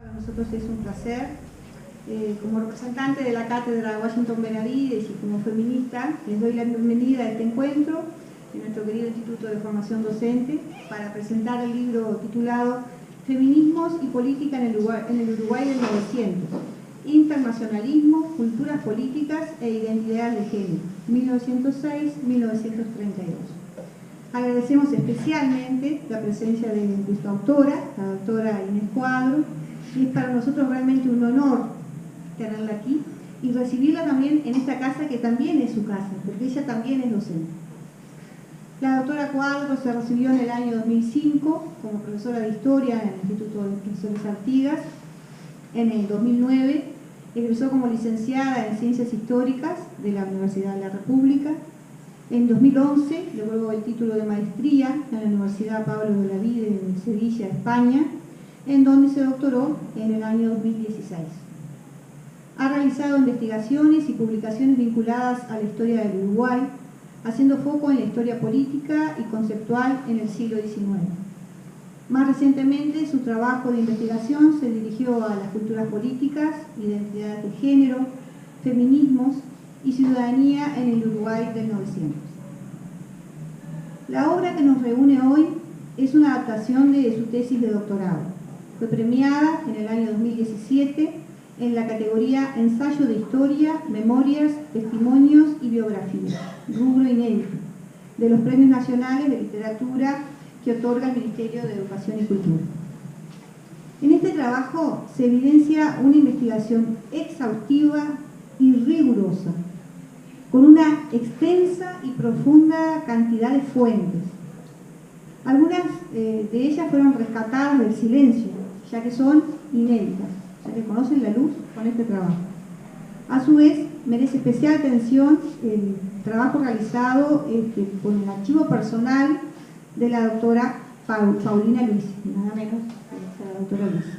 Para nosotros es un placer, como representante de la Cátedra Washington Benavides y como feminista, les doy la bienvenida a este encuentro de nuestro querido Instituto de Formación Docente para presentar el libro titulado Feminismos y Política en el Uruguay del 900, Internacionalismo, Culturas Políticas e Identidades de Género, 1906-1932. Agradecemos especialmente la presencia de su autora, la doctora Inés Cuadro, y es para nosotros realmente un honor tenerla aquí y recibirla también en esta casa que también es su casa, porque ella también es docente. La doctora Cuadro se recibió en el año 2005 como profesora de Historia en el Instituto de Profesores Artigas. En el 2009 egresó como licenciada en Ciencias Históricas de la Universidad de la República. En 2011 logró el título de maestría en la Universidad Pablo de Olavide en Sevilla, España, en donde se doctoró en el año 2016. Ha realizado investigaciones y publicaciones vinculadas a la historia del Uruguay, haciendo foco en la historia política y conceptual en el siglo XIX. Más recientemente, su trabajo de investigación se dirigió a las culturas políticas, identidades de género, feminismos y ciudadanía en el Uruguay del 900. La obra que nos reúne hoy es una adaptación de su tesis de doctorado. Fue premiada en el año 2017 en la categoría Ensayo de Historia, Memorias, Testimonios y Biografías, rubro inédito, de los Premios Nacionales de Literatura que otorga el Ministerio de Educación y Cultura. En este trabajo se evidencia una investigación exhaustiva y rigurosa, con una extensa y profunda cantidad de fuentes. Algunas de ellas fueron rescatadas del silencio, ya que son inéditas, ya que conocen la luz con este trabajo. A su vez, merece especial atención el trabajo realizado por el archivo personal de la doctora Paulina Luisi, nada menos que la doctora Luisi.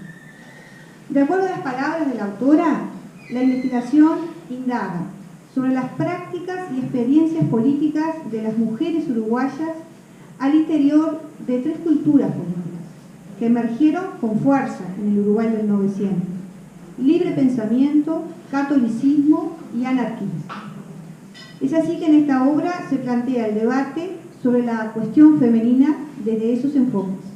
De acuerdo a las palabras de la autora, la investigación indaga sobre las prácticas y experiencias políticas de las mujeres uruguayas al interior de tres culturas políticas que emergieron con fuerza en el Uruguay del 900: libre pensamiento, catolicismo y anarquismo. Es así que en esta obra se plantea el debate sobre la cuestión femenina desde esos enfoques.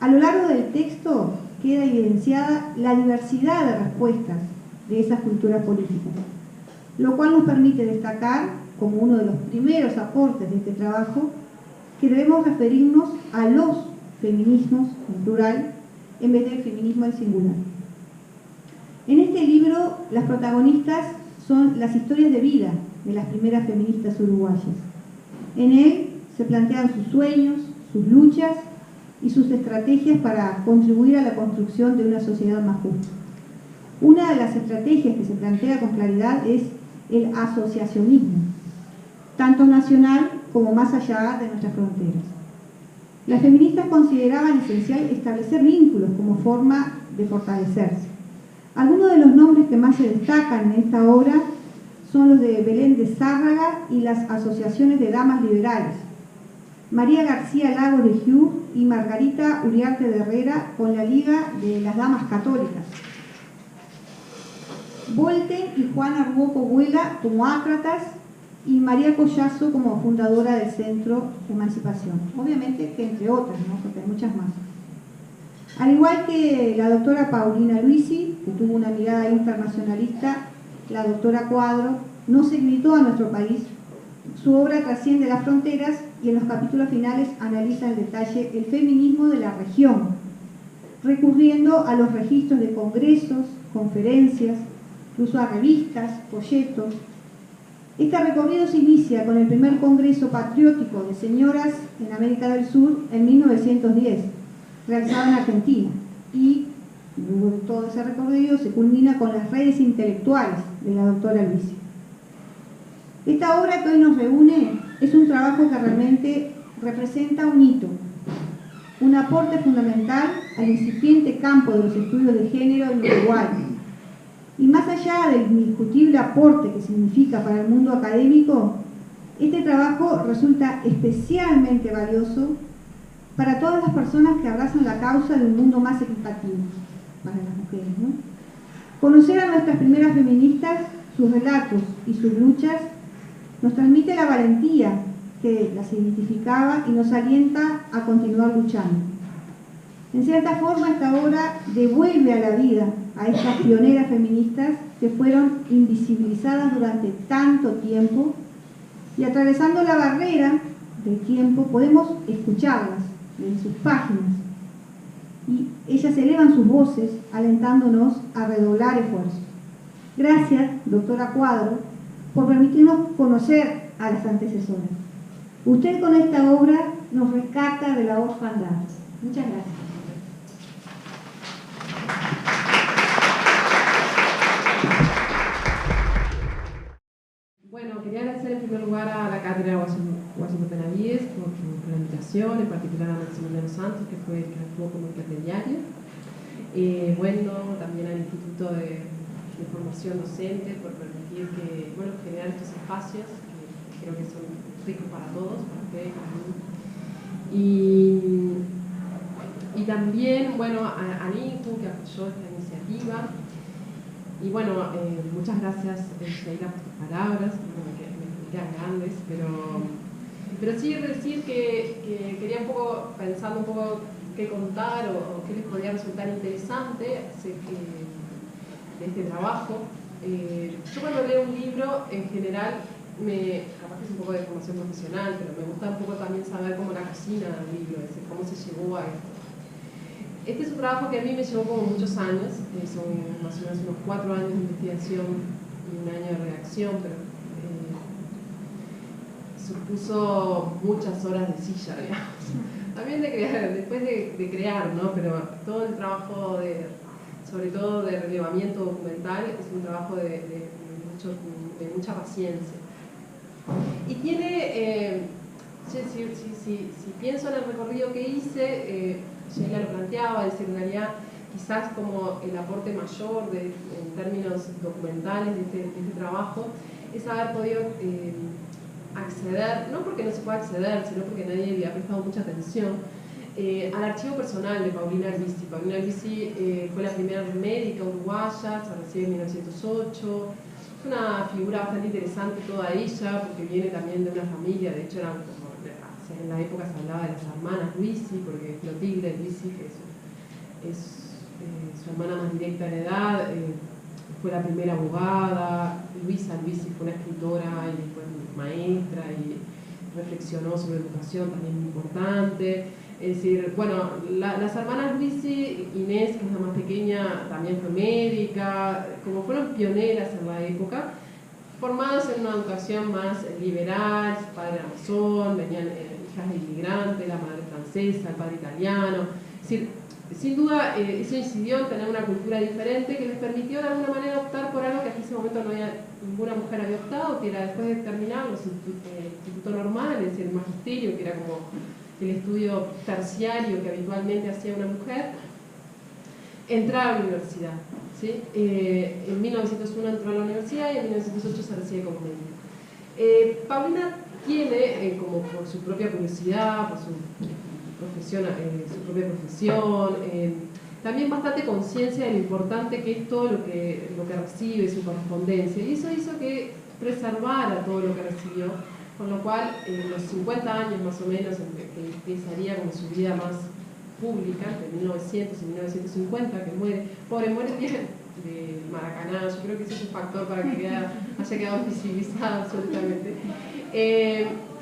A lo largo del texto queda evidenciada la diversidad de respuestas de esas culturas políticas, lo cual nos permite destacar, como uno de los primeros aportes de este trabajo, que debemos referirnos a los feminismos en plural en vez del feminismo en singular. En este libro, las protagonistas son las historias de vida de las primeras feministas uruguayas. En él se plantean sus sueños, sus luchas y sus estrategias para contribuir a la construcción de una sociedad más justa. Una de las estrategias que se plantea con claridad es el asociacionismo, tanto nacional como más allá de nuestras fronteras. Las feministas consideraban esencial establecer vínculos como forma de fortalecerse. Algunos de los nombres que más se destacan en esta obra son los de Belén de Zárraga y las asociaciones de damas liberales, María García Lagos de Hugh y Margarita Uriarte de Herrera con la Liga de las Damas Católicas, Volte y Juana Arbuco Buela como ácratas y María Collazo como fundadora del Centro de Emancipación. Obviamente que entre otras, ¿no? Porque hay muchas más. Al igual que la doctora Paulina Luisi, que tuvo una mirada internacionalista, la doctora Cuadro no se limitó a nuestro país. Su obra trasciende las fronteras y en los capítulos finales analiza en detalle el feminismo de la región, recurriendo a los registros de congresos, conferencias, incluso a revistas, folletos. Este recorrido se inicia con el primer Congreso Patriótico de Señoras en América del Sur en 1910, realizado en Argentina, y luego de todo ese recorrido se culmina con las redes intelectuales de la doctora Luisi. Esta obra que hoy nos reúne es un trabajo que realmente representa un hito, un aporte fundamental al incipiente campo de los estudios de género en Uruguay. Y más allá del indiscutible aporte que significa para el mundo académico, este trabajo resulta especialmente valioso para todas las personas que abrazan la causa de un mundo más equitativo, para las mujeres, ¿no? Conocer a nuestras primeras feministas, sus relatos y sus luchas, nos transmite la valentía que las identificaba y nos alienta a continuar luchando. En cierta forma, esta obra devuelve a la vida a estas pioneras feministas que fueron invisibilizadas durante tanto tiempo, y atravesando la barrera del tiempo podemos escucharlas en sus páginas, y ellas elevan sus voces alentándonos a redoblar esfuerzos. Gracias, doctora Cuadro, por permitirnos conocer a las antecesoras. Usted con esta obra nos rescata de la orfandad. Muchas gracias. Bueno, quería agradecer en primer lugar a la Cátedra Guasimo Benavides por la invitación, en particular a Maximiliano Santos, que fue el que actuó como intermediario. Bueno, también al Instituto de Formación Docente por permitir que, bueno, generar estos espacios que creo que son ricos para todos, para ustedes, para mí. Y también, bueno, a Nicu, que apoyó esta iniciativa. Y bueno, muchas gracias, Sheila, por tus palabras, que me quedan grandes, pero sí decir que quería un poco, pensando un poco qué contar o qué les podría resultar interesante de este trabajo. Yo cuando leo un libro, en general, capaz que es un poco de formación profesional, pero me gusta un poco también saber cómo la cocina del libro, es decir, cómo se llegó a esto. Este es un trabajo que a mí me llevó como muchos años, son más o menos unos 4 años de investigación y 1 año de redacción, pero supuso muchas horas de silla, digamos. También después de crear, ¿no? Pero todo el trabajo, sobre todo de relevamiento documental, es un trabajo de mucha paciencia. Y tiene, si pienso en el recorrido que hice, Sheila lo planteaba, es decir, en realidad quizás como el aporte mayor en términos documentales de este trabajo es haber podido acceder, no porque no se pueda acceder, sino porque nadie le ha prestado mucha atención, al archivo personal de Paulina Albizzi. Paulina Albizzi fue la primera médica uruguaya, se recibe en 1908, es una figura bastante interesante toda ella, porque viene también de una familia, de hecho eran como, en la época se hablaba de las hermanas Albizzi, porque Clotilde Albizzi, que es su hermana más directa en edad, fue la primera abogada. Luisa Albizzi fue una escritora y después maestra y reflexionó sobre educación, también muy importante. Es decir, bueno, las hermanas Albizzi, Inés, que es la más pequeña, también fue médica, como fueron pioneras en la época, formadas en una educación más liberal. Su padre era masón, venían hijas de inmigrantes, la madre francesa, el padre italiano. Es decir, sin duda eso incidió en tener una cultura diferente que les permitió de alguna manera optar por algo que hasta ese momento ninguna mujer había optado, que era después de terminar el instituto normal, es decir, el magisterio, que era como el estudio terciario que habitualmente hacía una mujer, entrar a la universidad. ¿Sí? En 1901 entró a la universidad y en 1908 se recibe como médica. Paulina tiene, como por su propia curiosidad, por su propia profesión, también bastante conciencia de lo importante que es todo lo que recibe, su correspondencia, y eso hizo que preservara todo lo que recibió, con lo cual en los 50 años más o menos, que empezaría como su vida más pública, de 1900 y 1950, que muere bien de Maracaná. Yo creo que ese es un factor para que haya quedado visibilizada absolutamente.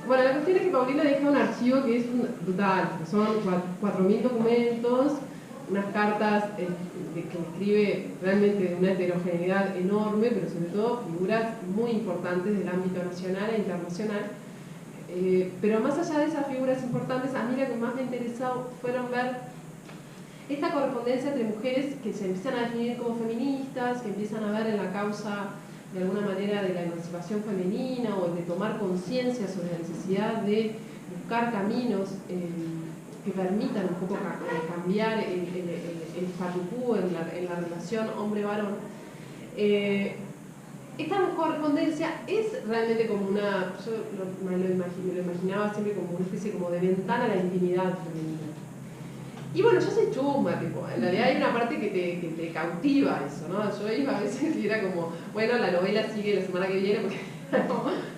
Bueno, la cuestión es que Paulina deja un archivo que es brutal, que son 4.000 documentos, unas cartas que escribe realmente de una heterogeneidad enorme, pero sobre todo figuras muy importantes del ámbito nacional e internacional. Pero más allá de esas figuras importantes, a mí lo que más me interesó fueron ver esta correspondencia entre mujeres que se empiezan a definir como feministas, que empiezan a ver en la causa de alguna manera de la emancipación femenina o de tomar conciencia sobre la necesidad de buscar caminos que permitan un poco cambiar el statu quo en la relación hombre-varón. Esta correspondencia es realmente como una, yo me lo imaginaba siempre como una especie como de ventana a la intimidad femenina. Y bueno, yo soy chusma, tipo, en realidad hay una parte que te cautiva eso, ¿no? Yo iba a veces y era como, bueno, la novela sigue la semana que viene, porque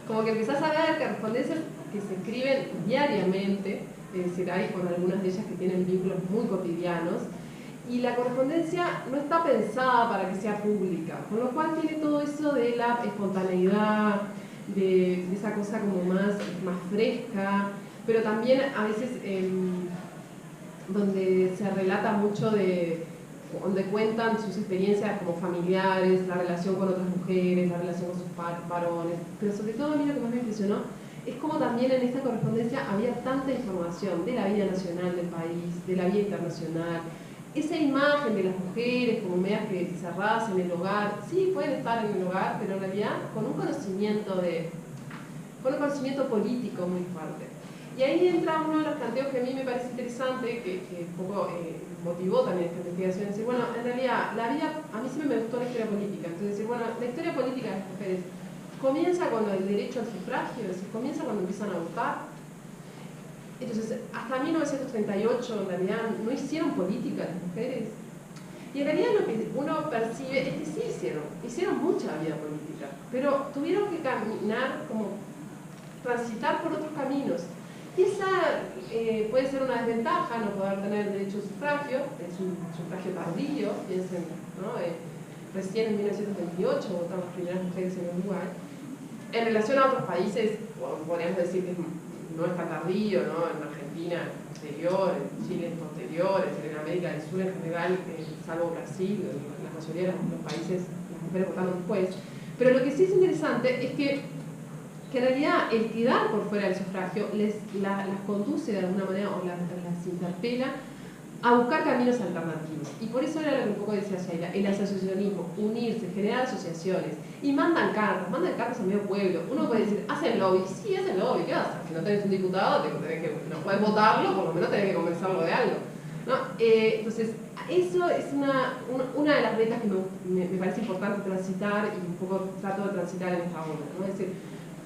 como que empezás a ver correspondencias que se escriben diariamente, es decir, hay con algunas de ellas que tienen vínculos muy cotidianos, y la correspondencia no está pensada para que sea pública, con lo cual tiene todo eso de la espontaneidad, de esa cosa como más fresca, pero también a veces donde se relata mucho donde cuentan sus experiencias como familiares, la relación con otras mujeres, la relación con sus varones, pero sobre todo a mí lo que más me impresionó es como también en esta correspondencia había tanta información de la vida nacional del país, de la vida internacional, esa imagen de las mujeres como medias que cerradas en el hogar, sí pueden estar en el hogar, pero en realidad con un conocimiento político muy fuerte. Y ahí entra uno de los planteos que a mí me parece interesante, que un poco motivó también esta investigación, decir, bueno, en realidad, la vida, a mí siempre me gustó la historia política, entonces decir, bueno, la historia política de las mujeres comienza con el derecho al sufragio, es decir, comienza cuando empiezan a votar. Entonces, hasta 1938 en realidad no hicieron política las mujeres. Y en realidad lo que uno percibe es que sí hicieron mucha vida política, pero tuvieron que caminar, como transitar por otros caminos. Y esa puede ser una desventaja, no poder tener el derecho al sufragio, es un sufragio tardío, piensen, ¿no? Recién en 1928 votaron las primeras mujeres en Uruguay. En relación a otros países, podríamos decir que no es tan tardío, ¿no? En Argentina posterior, en Chile es posterior, en América del Sur en general, salvo Brasil, la mayoría de los países las mujeres votaron después. Pero lo que sí es interesante es que en realidad el quedar por fuera del sufragio las conduce de alguna manera o las interpela a buscar caminos alternativos. Y por eso era lo que un poco decía Shaila, el asociacionismo, unirse, generar asociaciones. Y mandan cartas a medio pueblo. Uno puede decir, hacen lobby. Sí, hacen lobby, ¿qué vas a hacer? Si no tenés un diputado, no puedes votarlo, por lo menos tenés que convencerlo de algo, ¿no? Entonces, eso es una de las metas que me parece importante transitar y un poco trato de transitar en esta obra, ¿no? Es decir,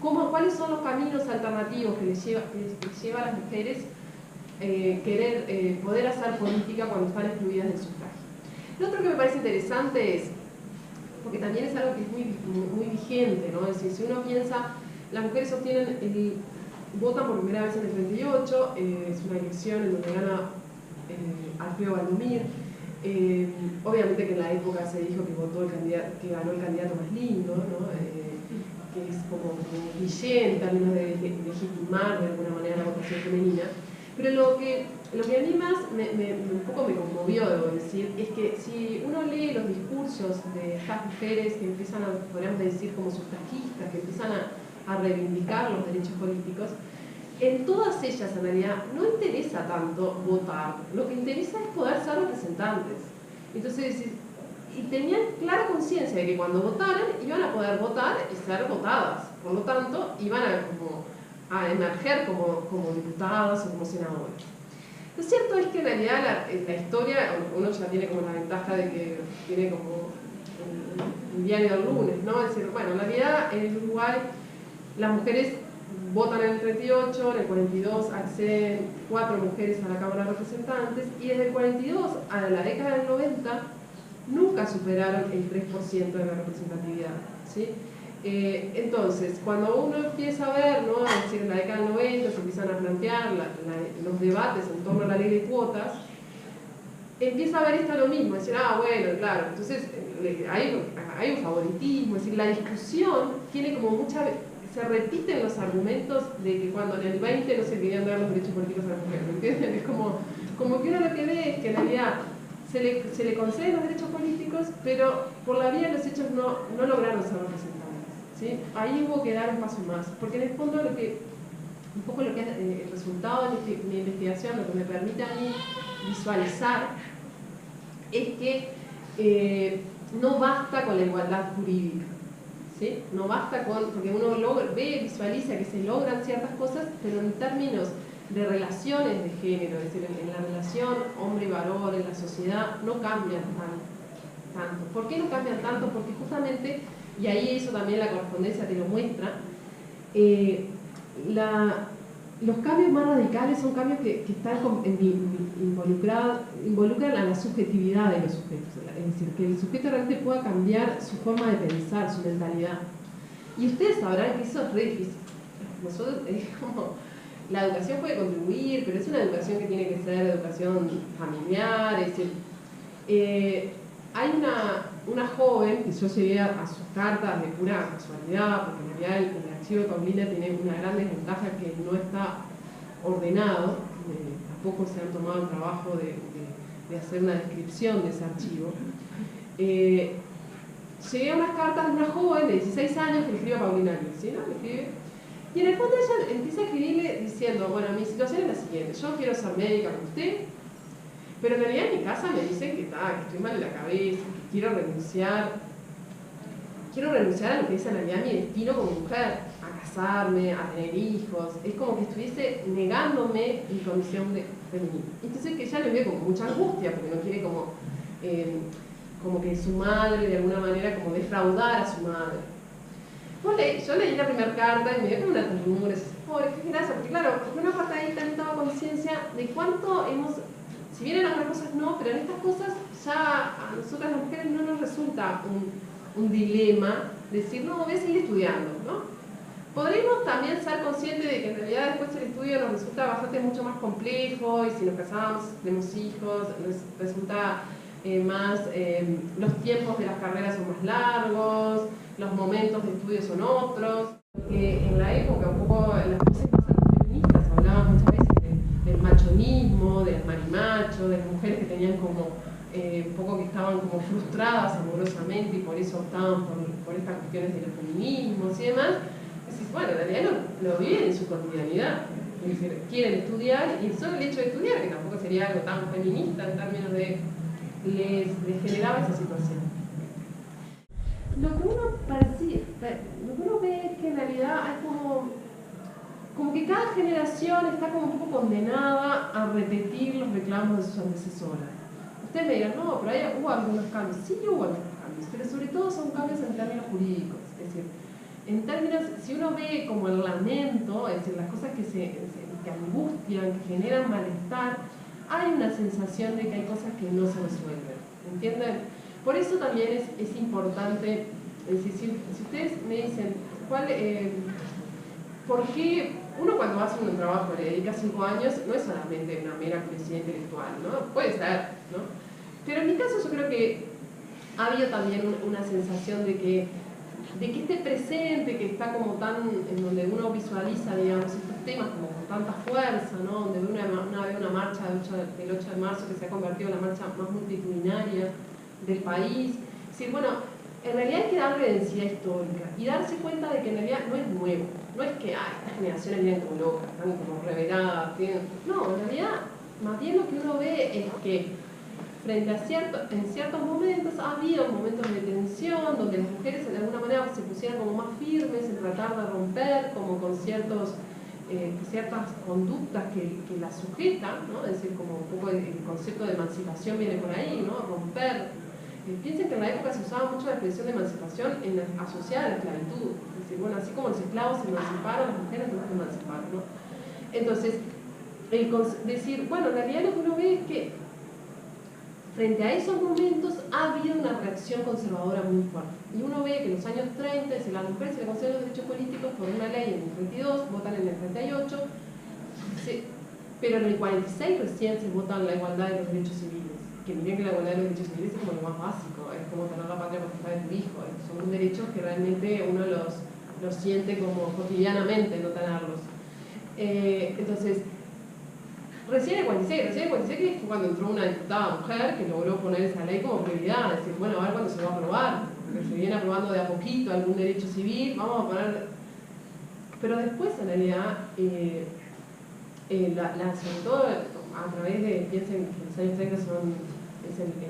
¿cuáles son los caminos alternativos que les lleva a las mujeres querer poder hacer política cuando están excluidas del sufragio? Lo otro que me parece interesante es, porque también es algo que es muy vigente, ¿no? Es decir, si uno piensa, las mujeres votan por primera vez en el 38, es una elección en donde gana Alfredo Valdomir. Obviamente que en la época se dijo que ganó el candidato más lindo, ¿no? Que es como cliché en términos de legitimar de alguna manera la votación femenina. Pero lo que a mí más un poco me conmovió, debo decir, es que si uno lee los discursos de estas mujeres que empiezan podríamos decir, como sufragistas, que empiezan a reivindicar los derechos políticos, en todas ellas en realidad no interesa tanto votar, lo que interesa es poder ser representantes. Entonces, y tenían clara conciencia de que cuando votaran iban a poder votar y ser votadas, por lo tanto iban a emerger como diputadas o como senadoras. Lo cierto es que en realidad la historia, uno ya tiene como la ventaja de que tiene como un diario del lunes, ¿no? Es decir, bueno, en realidad en Uruguay las mujeres votan en el 38, en el 42 acceden 4 mujeres a la Cámara de Representantes y desde el 42 a la década del 90 nunca superaron el 3% de la representatividad, ¿sí? Entonces, cuando uno empieza a ver, ¿no? Es decir, en la década del 90 se empiezan a plantear los debates en torno a la ley de cuotas, empieza a ver esto lo mismo, es decir, bueno, claro, entonces hay un favoritismo, es decir, la discusión tiene como se repiten los argumentos de que cuando en el 20 no se querían dar los derechos políticos a las mujeres, ¿me entienden? Es como que uno lo que ve es que en realidad se le conceden los derechos políticos, pero por la vía de los hechos no lograron ser representantes, ¿sí? Ahí hubo que dar un paso más, porque en el fondo un poco lo que es el resultado de mi investigación, lo que me permite a mí visualizar, es que no basta con la igualdad jurídica, ¿sí? No basta porque uno visualiza que se logran ciertas cosas, pero en términos de relaciones de género, es decir, en la relación hombre y varón, en la sociedad, no cambian tanto. ¿Por qué no cambian tanto? Porque justamente, y ahí eso también la correspondencia te lo muestra, los cambios más radicales son cambios que están involucran a la subjetividad de los sujetos, es decir, que el sujeto realmente pueda cambiar su forma de pensar, su mentalidad. Y ustedes sabrán que eso es re difícil. Nosotros, la educación puede contribuir, pero es una educación que tiene que ser educación familiar, es decir, hay una joven que yo llegué a sus cartas de pura casualidad, porque en realidad el archivo de Paulina tiene una gran desventaja que no está ordenado, tampoco se han tomado el trabajo de hacer una descripción de ese archivo. Llegué a unas cartas de una joven de 16 años que le escribe a Paulina Ricci, ¿no? Le escribe, y en el fondo ella empieza a escribirle diciendo, bueno, mi situación es la siguiente, yo quiero ser médica como usted, pero en realidad en mi casa me dicen que estoy mal de la cabeza, que quiero renunciar a lo que es en realidad mi destino como mujer, a casarme, a tener hijos, es como que estuviese negándome mi condición de femenina. Entonces que ella le ve con mucha angustia, porque no quiere como que su madre de alguna manera como defraudar a su madre. Yo leí la primera carta y me dio como una ternura, pobre, qué gracia, porque claro, por una parte ahí también tomaba conciencia de cuánto hemos, si bien en otras cosas no, pero en estas cosas ya a nosotras las mujeres no nos resulta un dilema decir, no, voy a seguir estudiando, ¿no? Podríamos también ser conscientes de que en realidad después el estudio nos resulta bastante mucho más complejo y si nos casamos, tenemos hijos, resulta los tiempos de las carreras son más largos, los momentos de estudio son otros. En la época, un poco en las cosas más feministas, hablaban muchas veces del machonismo, de las marimachos, de las mujeres que tenían como un poco que estaban como frustradas amorosamente y por eso optaban por estas cuestiones de los feminismos y demás. Decís, bueno, en realidad lo viven en su cotidianidad. Es decir, quieren estudiar y solo el hecho de estudiar, que tampoco sería algo tan feminista en términos de les generaba esa situación. Lo que uno ve es que en realidad hay como que cada generación está como un poco condenada a repetir los reclamos de sus antecesoras. Ustedes me dirán, no, pero hubo algunos cambios. Sí hubo algunos cambios, pero sobre todo son cambios en términos jurídicos. Es decir, en términos, si uno ve como el lamento, es decir, las cosas que angustian, que generan malestar, hay una sensación de que hay cosas que no se resuelven, ¿entienden? Por eso también es importante, es decir, si ustedes me dicen, ¿por qué uno cuando hace un trabajo le dedica 5 años? No es solamente una mera curiosidad intelectual, ¿no? Puede ser, ¿no? Pero en mi caso yo creo que ha habido también una sensación de que este presente que está como tan, en donde uno visualiza, digamos, estos temas como con tanta fuerza, ¿no? Donde ve una marcha del 8 de marzo que se ha convertido en la marcha más multitudinaria del país. Es decir, bueno, en realidad hay que darle densidad histórica y darse cuenta de que en realidad no es nuevo. No es que estas generaciones vienen como locas, están como reveladas. No, en realidad, más bien lo que uno ve es que frente a en ciertos momentos ha habido momentos de tensión donde las mujeres de alguna manera se pusieran como más firmes en tratar de romper como con ciertas conductas que las sujetan, ¿no? Es decir, como un poco el concepto de emancipación viene por ahí, ¿no? Romper. Piensen que en la época se usaba mucho la expresión de emancipación asociada a la esclavitud. Es decir, bueno, así como los esclavos se emanciparon, las mujeres no se emanciparon, ¿no? Entonces, decir, bueno, en realidad lo que uno ve es que frente a esos momentos ha habido una reacción conservadora muy fuerte. Y uno ve que en los años 30, a las mujeres se les conceden los derechos políticos por una ley en el 32, votan en el 38, pero en el 46 recién se vota la igualdad de los derechos civiles. Que miren que la igualdad de los derechos civiles es como lo más básico, es como tener la patria potestad de tu hijo. Son derechos que realmente uno los siente como cotidianamente no tenerlos. Entonces, recién el 46 que fue cuando entró una diputada mujer que logró poner esa ley como prioridad, decir, bueno, a ver cuándo se va a aprobar, porque se viene aprobando de a poquito algún derecho civil, vamos a poner... Pero después, en realidad, sobre todo a través de, piensen que los años 30 es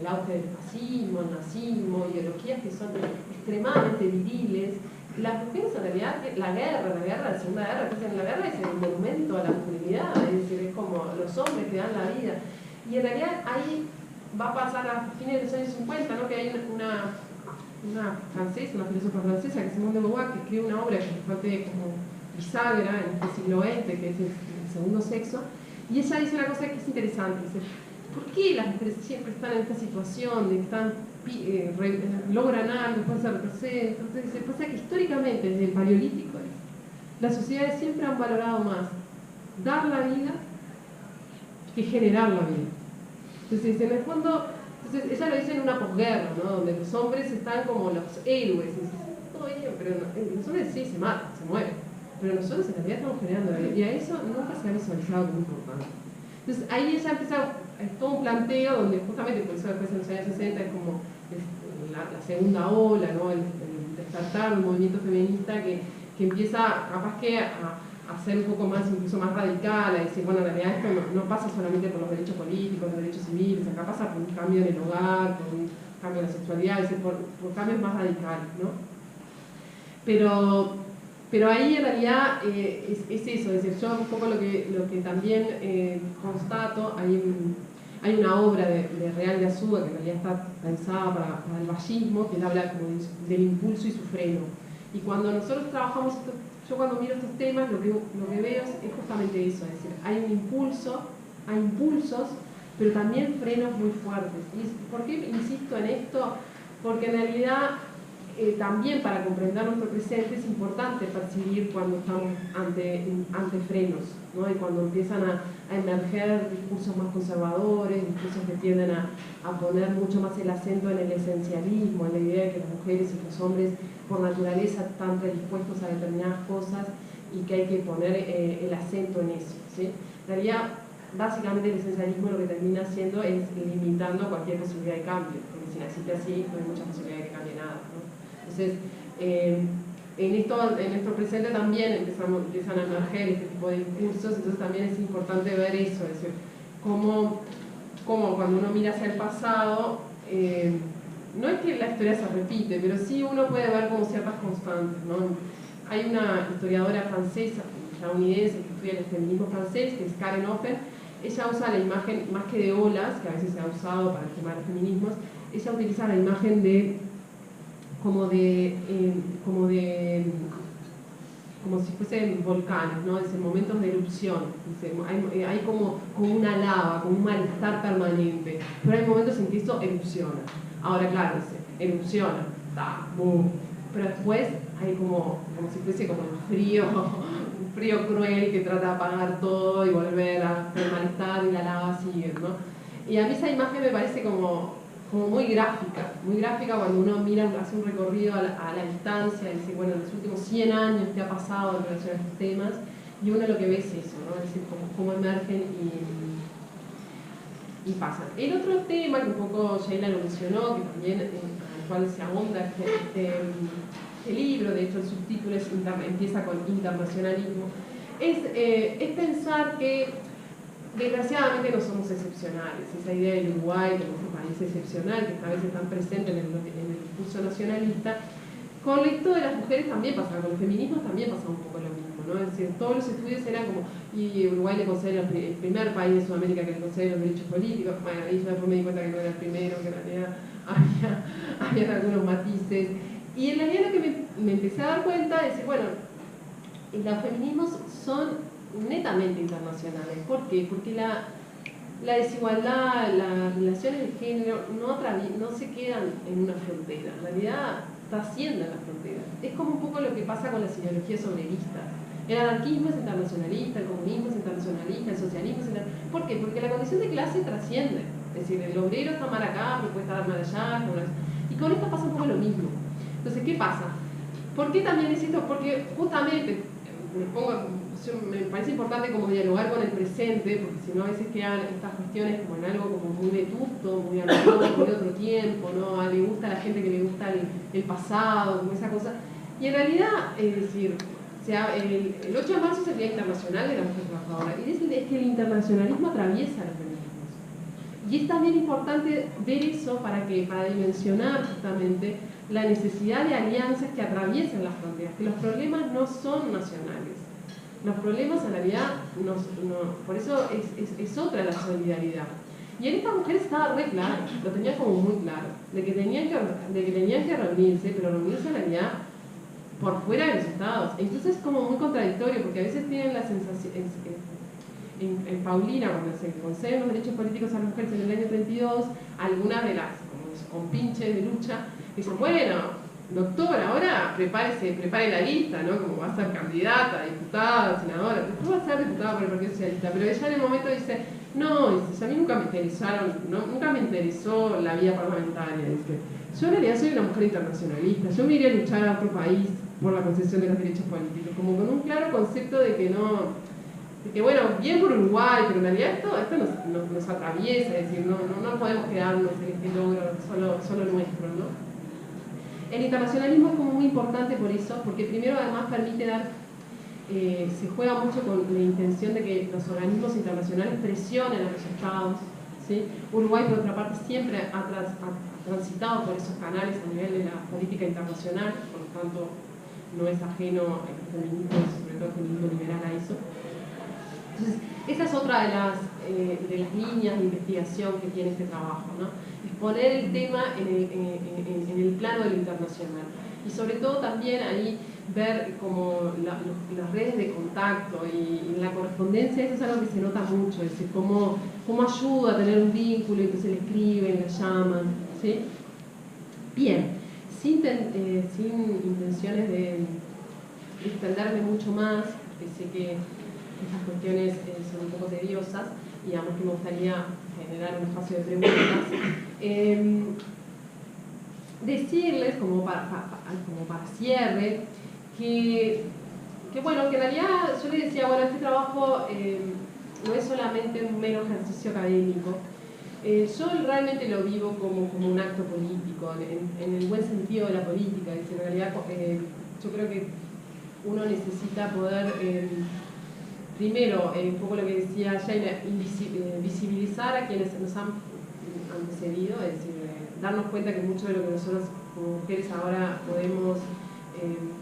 el auge del fascismo, el nazismo, ideologías que son extremadamente viriles. Las mujeres en realidad, la Segunda Guerra, la guerra es el monumento a la masculinidad, es decir, es como los hombres que dan la vida. Y en realidad ahí va a pasar a fines de los años 50, ¿no? Que hay una filósofa francesa que es Simone de Beauvoir, que escribe una obra que es bastante como bisagra en este siglo XX, que es segundo sexo, y ella dice una cosa que es interesante, dice, ¿por qué las mujeres siempre están en esta situación de que están, logran algo, después se retroceden? Entonces dice, pasa que históricamente, desde el Paleolítico, las sociedades siempre han valorado más dar la vida que generar la vida. Entonces, en el fondo, entonces, ella lo dice en una posguerra, ¿no? Donde los hombres están como los héroes, y dice, todo bien, pero los hombres sí se matan, se mueren, pero nosotros en realidad estamos generando la vida, y a eso nunca se ha visualizado como importante. Entonces, ahí ella empieza, es todo un planteo donde justamente, por eso después en los años 60 es como la segunda ola, ¿no? El despertar un movimiento feminista que empieza capaz que a ser un poco más, incluso más radical, a decir, bueno, en realidad esto no pasa solamente por los derechos políticos, los derechos civiles, acá pasa por un cambio en el hogar, por un cambio en la sexualidad, es decir, por cambios más radicales, ¿no? Pero ahí en realidad es eso, es decir, yo un poco lo que también constato, hay una obra de Real de Azúa que en realidad está pensada para el vallismo, que él habla como del impulso y su freno. Y cuando nosotros trabajamos esto, yo cuando miro estos temas lo que veo es justamente eso, es decir, hay un impulso, hay impulsos, pero también frenos muy fuertes. ¿Y por qué insisto en esto? Porque en realidad también para comprender nuestro presente es importante percibir cuando estamos ante frenos, ¿no? Y cuando empiezan a emerger discursos más conservadores, discursos que tienden a poner mucho más el acento en el esencialismo, en la idea de que las mujeres y los hombres por naturaleza están predispuestos a determinadas cosas y que hay que poner el acento en eso, ¿sí? En realidad, básicamente el esencialismo lo que termina haciendo es limitando cualquier posibilidad de cambio, porque si existe así no hay mucha posibilidad de que cambie nada, ¿no? Entonces, en nuestro presente también empiezan a emerger este tipo de discursos, entonces también es importante ver eso, es decir, cómo cuando uno mira hacia el pasado, no es que la historia se repite, pero sí uno puede ver como ciertas constantes, ¿no? Hay una historiadora francesa, estadounidense, que estudia el feminismo francés, que es Karen Offen. Ella usa la imagen, más que de olas, que a veces se ha usado para el tema de los feminismos, ella utiliza la imagen como si fuesen volcanes, ¿no? Es momentos de erupción. Hay como una lava, como un malestar permanente, pero hay momentos en que eso erupciona. Ahora, claro, erupciona, boom, pero después hay como si fuese como un frío cruel que trata de apagar todo y volver a el malestar y la lava sigue, ¿no? Y a mí esa imagen me parece como muy gráfica cuando uno mira, hace un recorrido a la distancia, y dice, bueno, en los últimos 100 años, ¿qué ha pasado en relación a estos temas? Y uno lo que ve es eso, ¿no? Es decir, cómo emergen y pasan. El otro tema que un poco Sheila lo mencionó, que también al cual se ahonda este libro, de hecho el subtítulo empieza con internacionalismo, es pensar que desgraciadamente no somos excepcionales. Esa idea del Uruguay como un país excepcional, que a veces tan presente en el discurso nacionalista, con esto de las mujeres también pasaba, con los feminismos también pasaba un poco lo mismo, ¿no? Es decir, todos los estudios eran como, y Uruguay le concede el primer país de Sudamérica que le concede los derechos políticos. Bueno, ahí yo después me di cuenta que no era el primero, que en realidad había algunos matices. Y en realidad lo que me empecé a dar cuenta es decir, bueno, los feminismos son netamente internacionales. ¿Por qué? Porque la desigualdad, las relaciones de género no se quedan en una frontera, en realidad trascienden las fronteras. Es como un poco lo que pasa con las ideologías soberanistas. El anarquismo es internacionalista, el comunismo es internacionalista, el socialismo es internacionalista. ¿Por qué? Porque la condición de clase trasciende. Es decir, el obrero está mal acá, pero puede estar mal allá. Y con esto pasa un poco lo mismo. Entonces, ¿qué pasa? ¿Por qué también es esto? Porque justamente, me parece importante como dialogar con el presente, porque si no a veces quedan estas cuestiones como en algo como muy vetusto, muy antiguo, muy de otro tiempo, ¿no? Le gusta a la gente que le gusta el pasado, como esa cosa. Y en realidad, es decir, el 8 de marzo es el Día Internacional de la Mujer Trabajadora, y es que el internacionalismo atraviesa los feminismos. Y es también importante ver eso para dimensionar justamente la necesidad de alianzas que atraviesen las fronteras, que los problemas no son nacionales. Los problemas en realidad, por eso es otra la solidaridad. Y en estas mujeres estaba re claro, lo tenían como muy claro, de que tenían que reunirse, pero reunirse en realidad por fuera de los estados. Entonces es como muy contradictorio, porque a veces tienen la sensación, en Paulina, cuando se conceden los derechos políticos a las mujeres en el año 32, algunas de las compinches de lucha dicen, bueno, doctora, ahora prepare la lista, ¿no? Como va a ser candidata, diputada, senadora, después va a ser diputada por el Partido Socialista, pero ella en el momento dice, no, dice, a mí nunca me interesaron, nunca me interesó la vida parlamentaria, dice. Yo en realidad soy una mujer internacionalista, yo me iría a luchar a otro país por la concesión de los derechos políticos, como con un claro concepto de que no, de que bueno, bien por Uruguay, pero en realidad esto nos atraviesa, es decir, no podemos quedarnos en este logro solo nuestro, ¿no? El internacionalismo es como muy importante por eso, porque primero además permite dar, se juega mucho con la intención de que los organismos internacionales presionen a los estados, ¿sí? Uruguay, por otra parte, siempre ha transitado por esos canales a nivel de la política internacional, por lo tanto no es ajeno el feminismo, sobre todo el feminismo liberal, a eso. Entonces, esa es otra de las líneas de investigación que tiene este trabajo, ¿no? Es poner el tema en el plano de lo internacional. Y sobre todo también ahí ver como las redes de contacto y la correspondencia, eso es algo que se nota mucho, es decir, cómo ayuda a tener un vínculo y que se le escriben, le llaman, ¿sí? Bien, sin intenciones de extenderme mucho más, porque sé que estas cuestiones son un poco tediosas y además que me gustaría generar un espacio de preguntas. Decirles, como para cierre, que bueno, que en realidad yo les decía, bueno, este trabajo no es solamente un mero ejercicio académico. Yo realmente lo vivo como un acto político, en el buen sentido de la política. Es en realidad, yo creo que uno necesita poder, primero, un poco lo que decía Sheila, visibilizar a quienes nos han antecedido, es decir, darnos cuenta que mucho de lo que nosotros como mujeres ahora podemos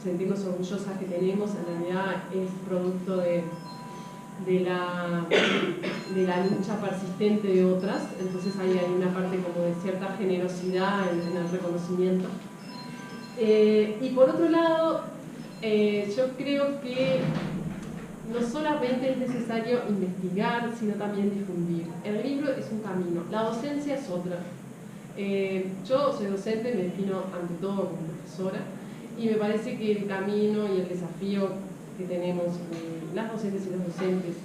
sentirnos orgullosas que tenemos, en realidad es producto de la lucha persistente de otras. Entonces ahí hay una parte como de cierta generosidad en el reconocimiento. Y por otro lado, yo creo que no solamente es necesario investigar, sino también difundir. El libro es un camino, la docencia es otra. Yo soy docente, me defino ante todo como profesora, y me parece que el camino y el desafío que tenemos las docentes y los docentes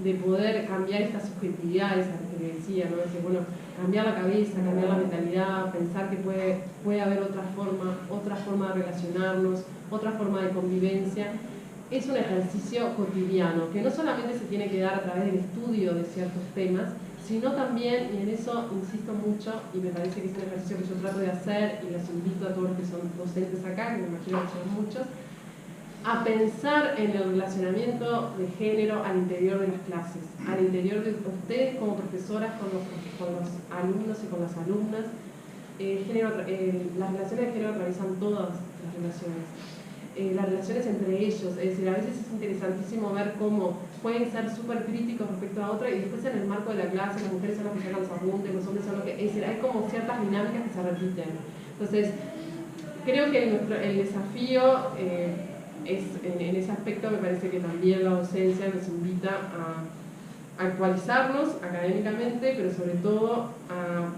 de poder cambiar estas subjetividades, a las que le decía, ¿no? Es decir, bueno, cambiar la cabeza, cambiar la mentalidad, pensar que puede haber otra forma de relacionarnos, otra forma de convivencia, es un ejercicio cotidiano que no solamente se tiene que dar a través del estudio de ciertos temas, sino también, y en eso insisto mucho, y me parece que es un ejercicio que yo trato de hacer, y los invito a todos los que son docentes acá, que me imagino que son muchos, a pensar en el relacionamiento de género al interior de las clases, al interior de ustedes como profesoras con los alumnos y con las alumnas. Las relaciones de género atraviesan todas las relaciones. Las relaciones entre ellos, es decir, a veces es interesantísimo ver cómo pueden ser súper críticos respecto a otra y después en el marco de la clase las mujeres son las que sacan los apuntes, los hombres son los que... Es decir, hay como ciertas dinámicas que se repiten. Entonces, creo que el desafío es, en ese aspecto me parece que también la docencia nos invita a actualizarnos académicamente, pero sobre todo a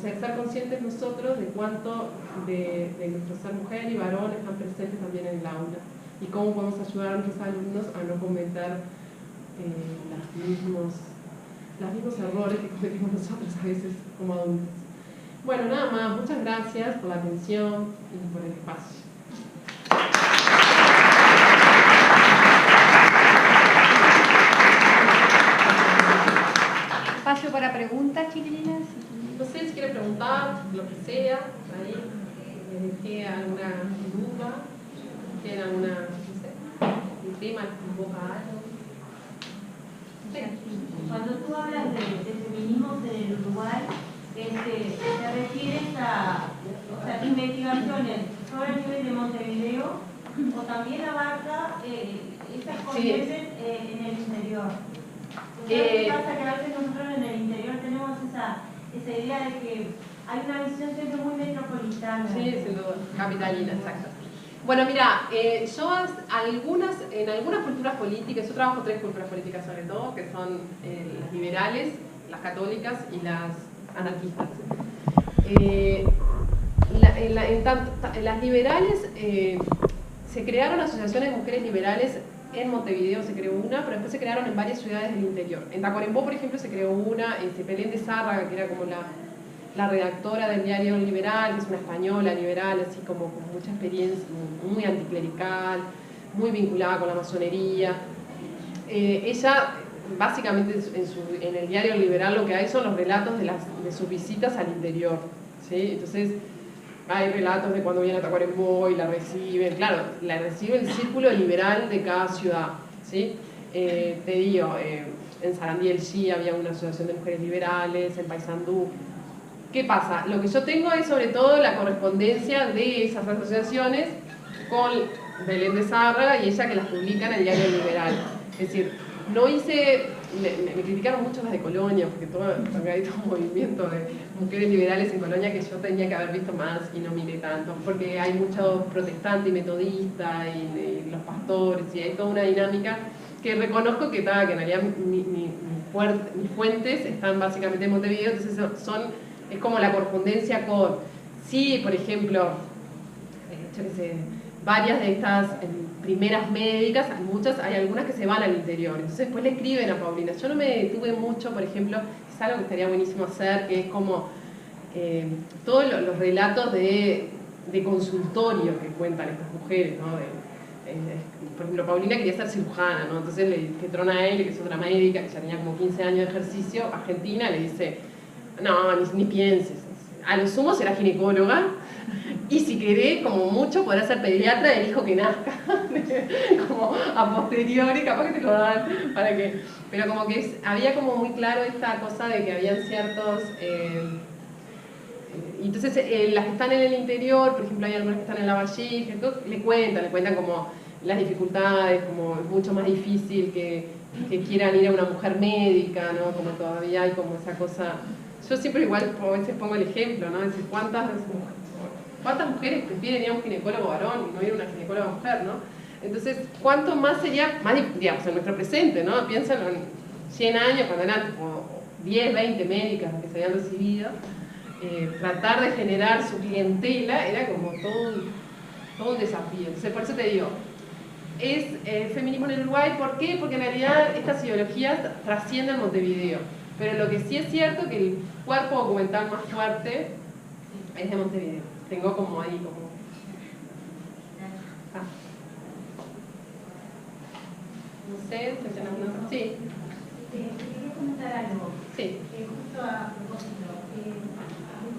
ser conscientes nosotros de cuánto de nuestro ser mujer y varón están presentes también en el aula y cómo podemos ayudar a nuestros alumnos a no cometer los mismos errores que cometimos nosotros a veces como adultos. Bueno, nada más, muchas gracias por la atención y por el espacio. Espacio para preguntas, chiquilinas. No sé si quieren preguntar, lo que sea, ahí, les dejé alguna duda, tienen alguna, no sé, un tema, convoca algo. Sí. Cuando tú hablas de feminismos en el Uruguay, ¿te refieres a investigaciones sobre el nivel de Montevideo o también abarca estas corrientes en el interior? ¿Qué pasa? Que a veces nosotros en el interior tenemos esa idea de que hay una visión siempre muy metropolitana. Sí, sin duda, capitalina, exacto. Bueno, mira, yo en algunas culturas políticas, yo trabajo 3 culturas políticas sobre todo, que son las liberales, las católicas y las anarquistas. En las liberales se crearon asociaciones de mujeres liberales. En Montevideo se creó una, pero después se crearon en varias ciudades del interior. En Tacuarembó, por ejemplo, se creó una, Belén de Zárraga, que era como la redactora del diario Liberal, que es una española liberal, así como con mucha experiencia, muy anticlerical, muy vinculada con la masonería. Ella, básicamente, en el diario Liberal lo que hay son los relatos de sus visitas al interior, ¿sí? Entonces, hay relatos de cuando viene a Tacuarembó y la reciben. Claro, la recibe el círculo liberal de cada ciudad, ¿sí? Te digo, en Sarandí del Sí había una asociación de mujeres liberales, en Paysandú. ¿Qué pasa? Lo que yo tengo es sobre todo la correspondencia de esas asociaciones con Belén de Zárraga y ella que las publica en el diario Liberal. Es decir, no hice... Me criticaron mucho las de Colonia, porque hay todo un movimiento de mujeres liberales en Colonia que yo tenía que haber visto más y no miré tanto, porque hay muchos protestantes y metodistas y los pastores, y hay toda una dinámica que reconozco que en realidad mis fuentes están básicamente en Montevideo, entonces es como la correspondencia con, sí, por ejemplo, yo qué sé, varias de estas primeras médicas, hay algunas que se van al interior, entonces después le escriben a Paulina. Yo no me detuve mucho, por ejemplo, es algo que estaría buenísimo hacer, que es como todos los relatos de consultorio que cuentan estas mujeres, ¿no? Por ejemplo, Paulina quería ser cirujana, ¿no? Entonces Petrona a él, que es otra médica, que ya tenía como 15 años de ejercicio, argentina, le dice, no, ni pienses, a lo sumo será ginecóloga, y si querés, como mucho, podrás ser pediatra del hijo que nazca. Como a posteriori, capaz que te lo dan para que... Pero como que había como muy claro esta cosa de que habían ciertos... entonces, las que están en el interior, por ejemplo, hay algunas que están en La Valleja, le cuentan como las dificultades, como es mucho más difícil que quieran ir a una mujer médica, ¿no? Como todavía hay como esa cosa... Yo siempre igual a veces pongo el ejemplo, ¿no? Es decir, ¿cuántas mujeres prefieren ir a un ginecólogo varón y no ir a una ginecóloga mujer, ¿no? Entonces, ¿cuánto más sería, digamos, en nuestro presente, ¿no? Piénsalo en 100 años, cuando eran como 10, 20 médicas que se habían recibido, tratar de generar su clientela era como todo un desafío. Entonces, por eso te digo, es feminismo en el Uruguay. ¿Por qué? Porque en realidad estas ideologías trascienden Montevideo. Pero lo que sí es cierto que el cuerpo documental más fuerte es de Montevideo. Tengo como ahí, como... No sé, sí. Quería comentar algo. Sí. Justo a propósito.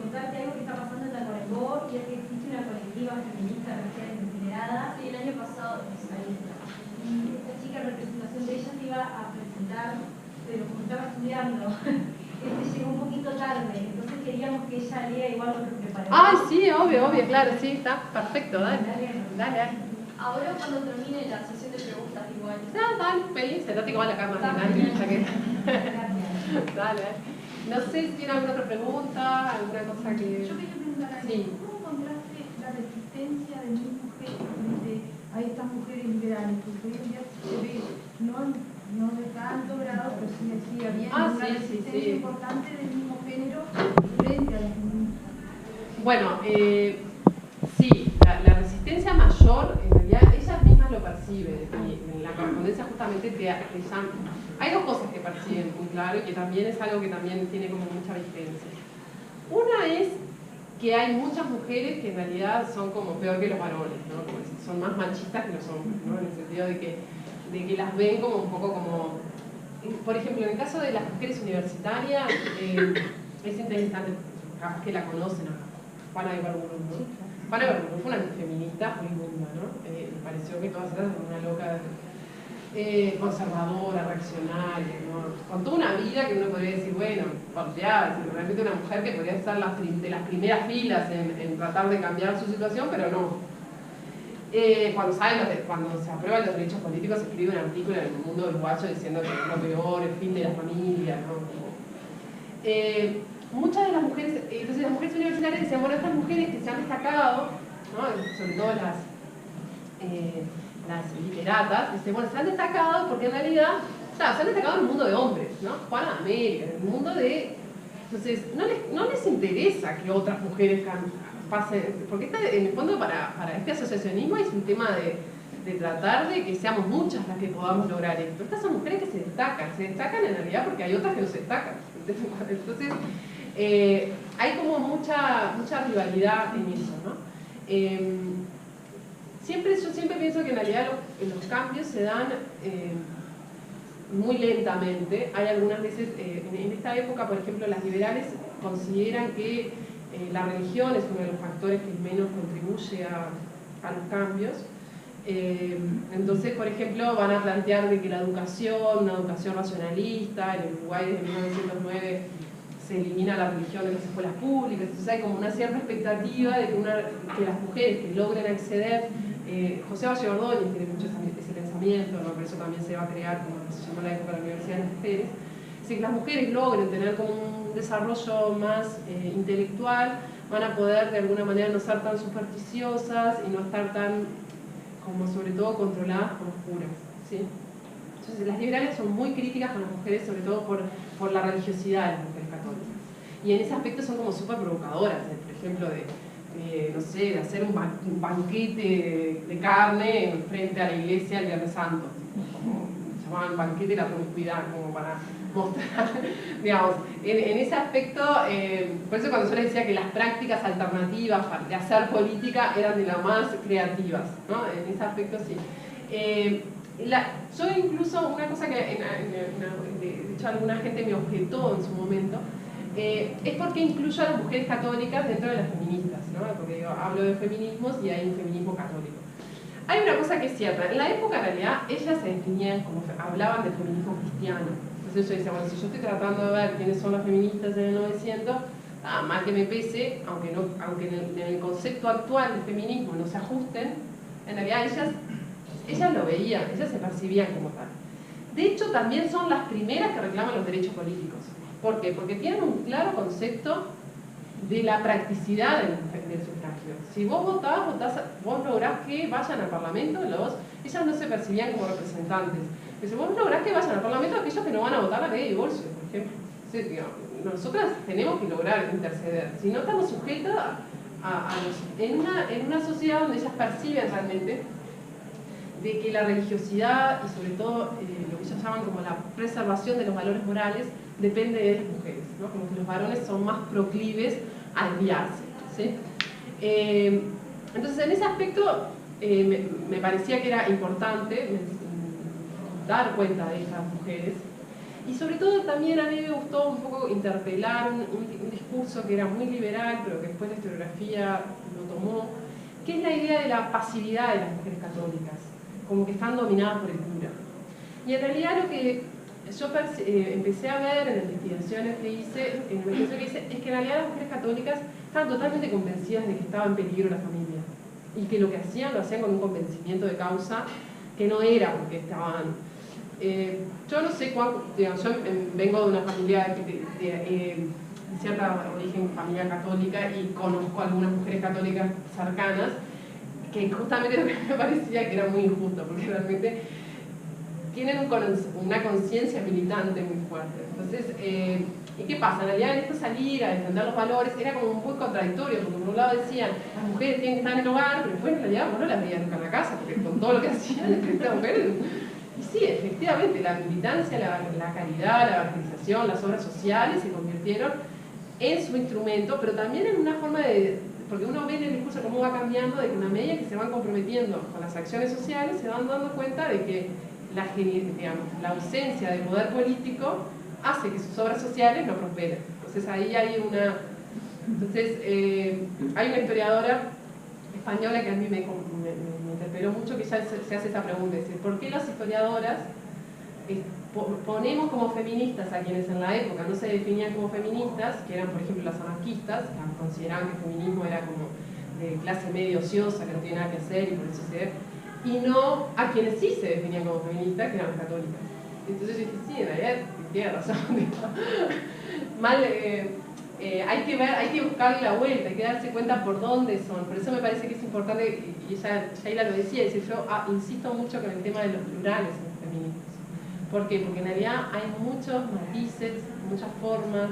Contarte algo que está pasando en Tacuarembó, y es que existe una colectiva feminista recién generada. Sí, el año pasado. Y esta chica, en representación de ella, se iba a presentar, pero como estaba estudiando, llegó un poquito tarde, entonces queríamos que ella lea igual lo que preparó. Ay, sí, obvio, claro, sí, está perfecto, dale. Dale. Ahora cuando termine la sesión de preguntas igual. Dale, feliz, sentate igual acá más adelante. Dale. No sé si tiene alguna otra pregunta, alguna cosa que... Yo quería preguntar algo. Sí. ¿Cómo encontraste la resistencia de mis mujeres frente a estas mujeres liberales? Porque hoy en día se ve, no de tanto grado, pero sí había una resistencia importante del mismo género frente a las feministas. Bueno, sí, la resistencia mayor, en realidad, ellas mismas lo perciben. Y en la correspondencia justamente hay dos cosas que perciben muy claro y que también es algo que también tiene como mucha vigencia. Una es que hay muchas mujeres que en realidad son como peor que los varones, ¿no? Como decir, son más machistas que los hombres, ¿no? En el sentido de que las ven como un poco como... Por ejemplo, en el caso de las mujeres universitarias, es interesante, capaz que la conocen, Juana Ibarburu, ¿no? Juana Ibarburu fue una feminista furibunda, ¿no? Me pareció que todas eran una loca conservadora, reaccionaria, ¿no? Con toda una vida que uno podría decir, bueno, ya, realmente una mujer que podría estar de las primeras filas en tratar de cambiar su situación, pero no. Cuando se aprueban los derechos políticos, se escribe un artículo en el Mundo Uruguayo diciendo que es lo peor, el fin de la familia, ¿no? Muchas de las mujeres, entonces las mujeres universitarias decían, bueno, estas mujeres que se han destacado, ¿no? Sobre todo las literatas, dice, bueno, se han destacado porque en realidad, claro, se han destacado en el mundo de hombres, ¿no? Juana de América, en el mundo de... Entonces, no les interesa que otras mujeres pasen, porque en el fondo para este asociacionismo es un tema de tratar de que seamos muchas las que podamos lograr esto. Estas son mujeres que se destacan en realidad porque hay otras que no se destacan. Entonces, hay como mucha rivalidad en eso, ¿no? Yo siempre pienso que en realidad los cambios se dan muy lentamente. Hay algunas veces, en esta época, por ejemplo, las liberales consideran que la religión es uno de los factores que menos contribuye a los cambios. Entonces, por ejemplo, van a plantear de que la educación, una educación racionalista, en el Uruguay desde 1909 se elimina la religión de las escuelas públicas, entonces hay como una cierta expectativa de que las mujeres que logren acceder, José Valle Ordóñez tiene mucho ese pensamiento, ¿no? Por eso también se va a crear, como se llamó en la época de la Universidad de las Mujeres, si las mujeres logren tener como un desarrollo más intelectual, van a poder de alguna manera no ser tan supersticiosas y no estar tan, como sobre todo, controladas por los curas, ¿sí? Entonces las liberales son muy críticas con las mujeres, sobre todo por la religiosidad de las mujeres católicas. Y en ese aspecto son como súper provocadoras, por ejemplo, no sé, de hacer un banquete de carne frente a la iglesia el Viernes Santo. Como llamaban banquete de la promiscuidad, como para mostrar, digamos, en ese aspecto, por eso cuando yo les decía que las prácticas alternativas de hacer política eran de las más creativas, ¿no? En ese aspecto sí. Yo incluso, una cosa que de hecho alguna gente me objetó en su momento, es porque incluyo a las mujeres católicas dentro de las feministas, ¿no? Porque yo hablo de feminismos y hay un feminismo católico. Hay una cosa que es cierta, en la época en realidad ellas se definían como, hablaban del feminismo cristiano. Entonces yo decía, bueno, si yo estoy tratando de ver quiénes son las feministas en el 900, mal que me pese, aunque en el concepto actual del feminismo no se ajusten, en realidad ellas lo veían, ellas se percibían como tal. De hecho, también son las primeras que reclaman los derechos políticos. ¿Por qué? Porque tienen un claro concepto de la practicidad del sufragio. Si vos votás, vos lográs que vayan al Parlamento, ellas no se percibían como representantes. Pero si vos lográs que vayan al Parlamento aquellos que no van a votar la ley de divorcio, por ejemplo. Entonces, digamos, nosotras tenemos que lograr interceder. Si no, estamos sujetas en una sociedad donde ellas perciben realmente de que la religiosidad y sobre todo lo que ellos llaman como la preservación de los valores morales depende de las mujeres, ¿no? Como que los varones son más proclives a desviarse, ¿sí? Entonces en ese aspecto me parecía que era importante dar cuenta de estas mujeres y sobre todo también a mí me gustó un poco interpelar un discurso que era muy liberal pero que después la historiografía lo tomó, que es la idea de la pasividad de las mujeres católicas, como que están dominadas por el cura. Y en realidad lo que yo empecé a ver en las investigaciones que hice, es que en realidad las mujeres católicas estaban totalmente convencidas de que estaba en peligro la familia y que lo que hacían, lo hacían con un convencimiento de causa que no era porque estaban... yo no sé cuánto, digamos, yo vengo de una familia de cierta origen, familia católica, y conozco a algunas mujeres católicas cercanas que justamente lo que me parecía que era muy injusto, porque realmente tienen una conciencia militante muy fuerte. Entonces, ¿y qué pasa? En realidad en esto salir a defender los valores era como muy contradictorio, porque por un lado decían, las mujeres tienen que estar en el hogar, pero después en realidad vos no las veías nunca en la casa, porque con todo lo que hacían estas mujeres... Y sí, efectivamente, la militancia, la caridad, la evangelización, las obras sociales se convirtieron en su instrumento, pero también en una forma de... Porque uno ve en el discurso cómo va cambiando, de que una medida que se van comprometiendo con las acciones sociales, se van dando cuenta de que la ausencia de poder político hace que sus obras sociales no prosperen. Entonces ahí hay una... Entonces, hay una historiadora española que a mí me interpeló mucho, que ya se hace esa pregunta, es decir, ¿por qué las historiadoras ponemos como feministas a quienes en la época no se definían como feministas, que eran por ejemplo las anarquistas, que consideraban que el feminismo era como de clase medio ociosa, que no tiene nada que hacer y por eso y no a quienes sí se definían como feministas, que eran las católicas? Entonces yo dije, sí, en realidad tiene razón. hay que buscarle la vuelta, hay que darse cuenta por dónde son. Por eso me parece que es importante, y Yaila lo decía, es decir, yo insisto mucho con el tema de los plurales en los feminismos. ¿Por qué? Porque en realidad hay muchos matices, muchas formas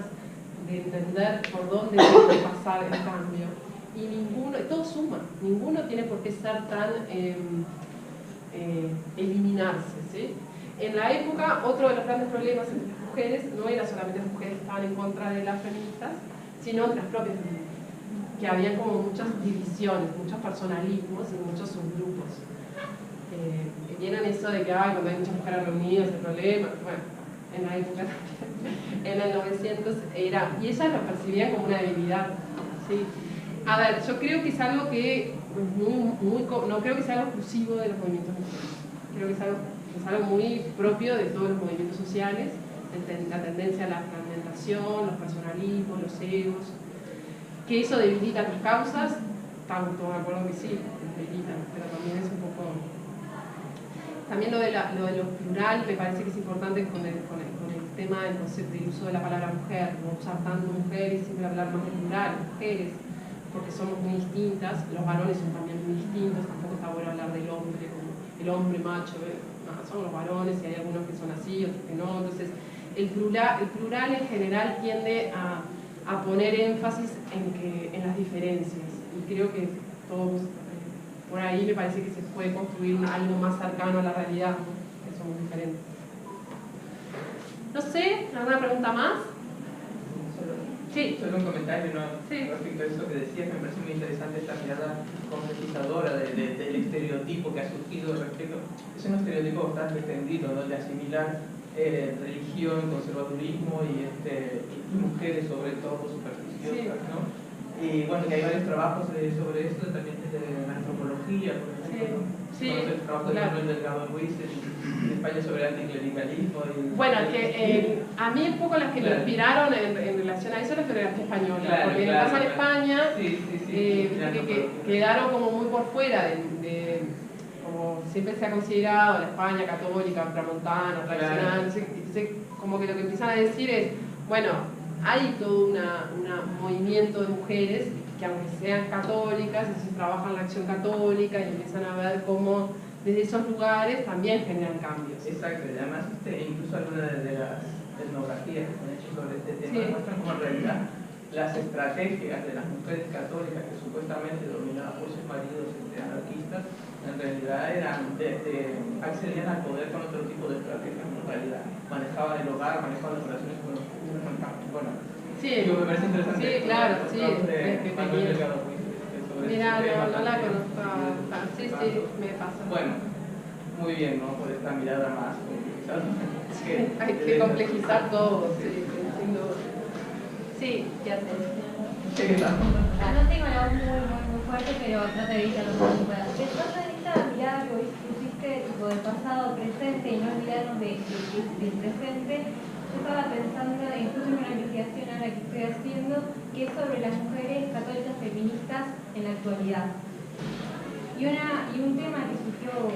de entender por dónde debe pasar el cambio. Y todo suma, ninguno tiene por qué ser tan eliminarse, ¿sí? En la época, otro de los grandes problemas entre las mujeres no era solamente las mujeres que estaban en contra de las feministas, sino entre las propias feministas, que había como muchas divisiones, muchos personalismos y muchos subgrupos. Vieron eso de que cuando hay muchas mujeres reunidas el problema, bueno, en la época también, en el 900 era, y ellas lo percibían como una debilidad, ¿sí? A ver, yo creo que es algo que no creo que sea algo exclusivo de los movimientos mujeres, creo que es algo muy propio de todos los movimientos sociales, la tendencia a la fragmentación, los personalismos, los egos, que eso debilita las causas, estamos todos de acuerdo que sí, debilitan, pero también es un poco... También lo de lo plural me parece que es importante con el tema del concepto del uso de la palabra mujer, no usar tanto mujer y siempre hablar más de plural, mujeres, porque somos muy distintas, los varones son también muy distintos, tampoco está bueno hablar del hombre como el hombre macho, son los varones y hay algunos que son así, otros que no, entonces el plural en general tiende a poner énfasis en las diferencias y creo que todos por ahí me parece que se puede construir algo más cercano a la realidad, ¿no? Que somos diferentes. No sé, ¿alguna pregunta más? Sí. Solo un comentario sí. Respecto a eso que decías, me parece muy interesante esta mirada complejizadora del estereotipo que ha surgido respecto. Es un estereotipo bastante extendido, ¿no? De asimilar religión, conservadurismo y mujeres sobre todo supersticiosas, sí. ¿No? Y bueno, que hay varios trabajos sobre esto, también de antropología, por ejemplo, sí. ¿No? Sí, el trabajo de Manuel Delgado Ruiz en España sobre el anticlericalismo. Bueno, a mí un poco las que me inspiraron en relación a eso es la fotografía española, claro, porque en pasa en España que quedaron como muy por fuera de como siempre se ha considerado la España católica, ultramontana, tradicional, entonces como que lo que empiezan a decir es, bueno, hay todo un movimiento de mujeres que aunque sean católicas, entonces trabajan la acción católica y empiezan a ver cómo desde esos lugares también generan cambios. Exacto, y además incluso algunas de las etnografías que se han hecho sobre este tema muestran como en realidad las estrategias de las mujeres católicas que supuestamente dominadas por sus maridos anarquistas, en realidad accedían al poder con otro tipo de estrategias, en realidad manejaban el hogar, manejaban las relaciones con los bueno, sí, me parece interesante. Sí, claro, sí. Mira, no la conozco. Sí, me pasa. Bueno, muy bien, ¿no? Por esta mirada más complejizada. Hay que complejizar todo, sí, sin duda. Sí, ya sé. No tengo la voz muy fuerte, pero trato de evitar lo más que pueda. Después de esta mirada que hoy pusiste tipo del pasado, presente y no olvidarnos del presente, yo estaba pensando, incluso en una investigación ahora que estoy haciendo, que es sobre las mujeres católicas feministas en la actualidad. Y un tema que surgió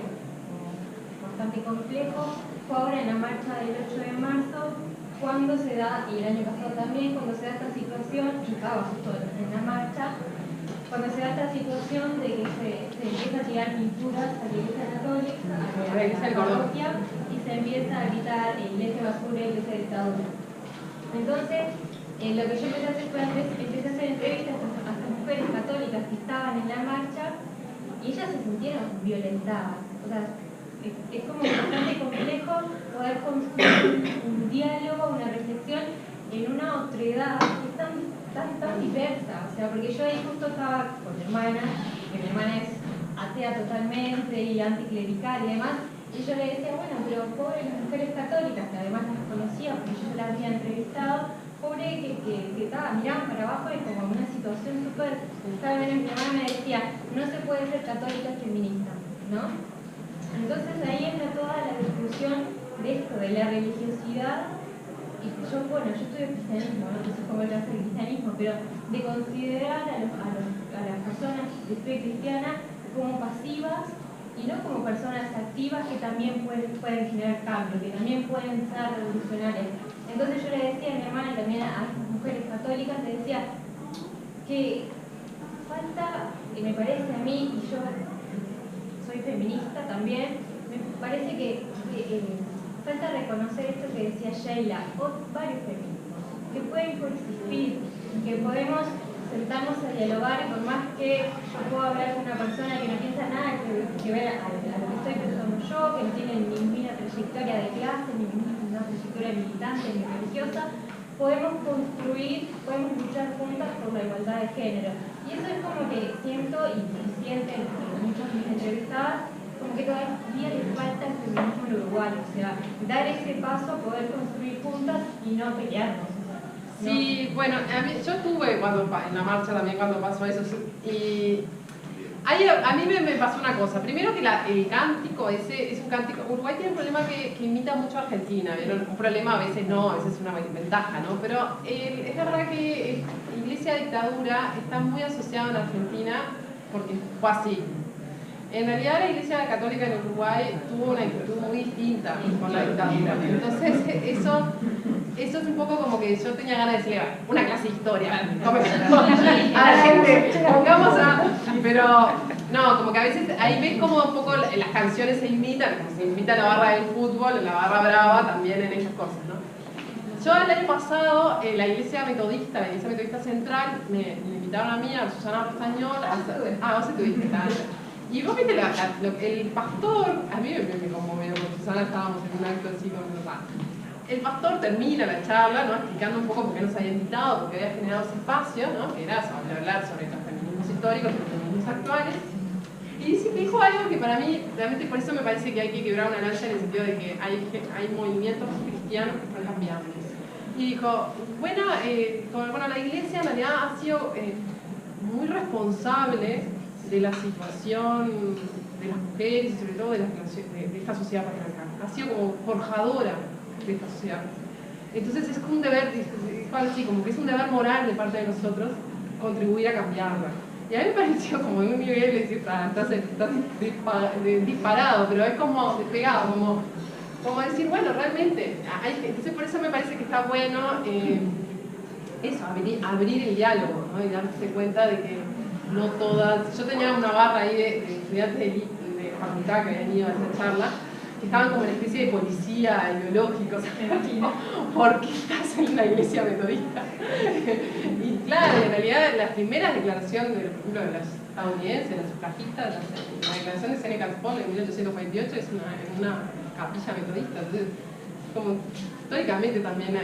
bastante complejo fue ahora en la marcha del 8 de marzo, cuando se da, y el año pasado también, cuando se da esta situación, yo estaba justo en la marcha, cuando se da esta situación de que se empieza a tirar pinturas a la Iglesia Católica, a la parroquia, y se empieza a gritar Iglesia basura, Iglesia dictadura. Entonces, lo que yo empecé a hacer fue empecé a hacer entrevistas a estas mujeres católicas que estaban en la marcha y ellas se sintieron violentadas. O sea, es como bastante complejo poder construir un diálogo, una reflexión en una otredad que es tan diversa. O sea, porque yo ahí justo estaba con mi hermana, que mi hermana es atea totalmente y anticlerical y demás, y yo le decía, bueno, pero pobres las mujeres católicas, que además las conocía porque yo las había entrevistado, pobre que miraban para abajo y como una situación súper, mi hermana me decía, no se puede ser católica feminista, ¿no? Entonces ahí entra toda la discusión de esto, de la religiosidad, y yo estudio cristianismo, no sé cómo es el cristianismo, pero de considerar a las personas de fe cristiana como pasivas y no como personas activas que también pueden generar cambios, que también pueden ser revolucionarias. Entonces yo le decía a mi hermana y también a estas mujeres católicas, le decía que falta, y me parece a mí, y yo soy feminista también, me parece que falta reconocer esto que decía Sheila, o varios feminismos, que pueden coexistir, que podemos sentarnos a dialogar, y por más que yo pueda hablar con una persona que no piensa nada que ver a lo que estoy pensando yo, que no tiene ninguna trayectoria de clase, ni ninguna trayectoria militante, ni religiosa, podemos construir, podemos luchar juntas por la igualdad de género. Y eso es como que siento, y sienten muchas de mis entrevistadas, como que todavía les falta el feminismo en Uruguay, o sea, dar ese paso a poder construir juntas y no pelearnos. Sí, bueno, yo estuve en la marcha también cuando pasó eso, y a mí me pasó una cosa. Primero que el cántico ese es un cántico. Uruguay tiene un problema que imita mucho a Argentina, ¿vieron? Un problema a veces no, a veces es una ventaja, ¿no? Pero es verdad que Iglesia dictadura está muy asociado en Argentina porque fue así. En realidad la Iglesia Católica en Uruguay tuvo una actitud muy distinta con la dictadura. Entonces eso es un poco como que yo tenía ganas de decirle, una clase de historia, a la gente, pongamos a... Pero no, como que a veces ahí ves como un poco las canciones se imitan, como se imita la barra del fútbol, la barra brava también en esas cosas, ¿no? Yo el año pasado, la Iglesia Metodista Central, me invitaron a mí, a Susana Rostañol, vos estuviste, y vos viste, el pastor, a mí me conmovió, con Susana estábamos en un acto así con el pastor termina la charla, ¿no? Explicando un poco por qué nos había invitado, porque había generado ese espacio, ¿no? Que era hablar sobre los feminismos históricos y los feminismos actuales. Y dijo algo que para mí, realmente por eso me parece que hay que quebrar una lanza en el sentido de que hay movimientos cristianos que están cambiando. Y dijo, bueno, la Iglesia en realidad ha sido muy responsable de la situación de las mujeres y sobre todo de esta sociedad patriarcal. Ha sido como forjadora de esta sociedad. Entonces es como un deber, dijo así, como que es un deber moral de parte de nosotros contribuir a cambiarla. Y a mí me pareció como en un nivel de decir, estás disparado, pero es como despegado, como decir, bueno, realmente, entonces por eso me parece que está bueno eso, abrir el diálogo, ¿no? Y darse cuenta de que no todas... Yo tenía una barra ahí de estudiantes de facultad que habían ido a esa charla, que estaban como una especie de policía ideológico, ¿por qué estás en una iglesia metodista? Y claro, en realidad las primeras declaraciones, por ejemplo, de las estadounidenses, las sufragistas, la declaración de Seneca Falls en 1828 es una capilla metodista, entonces como históricamente también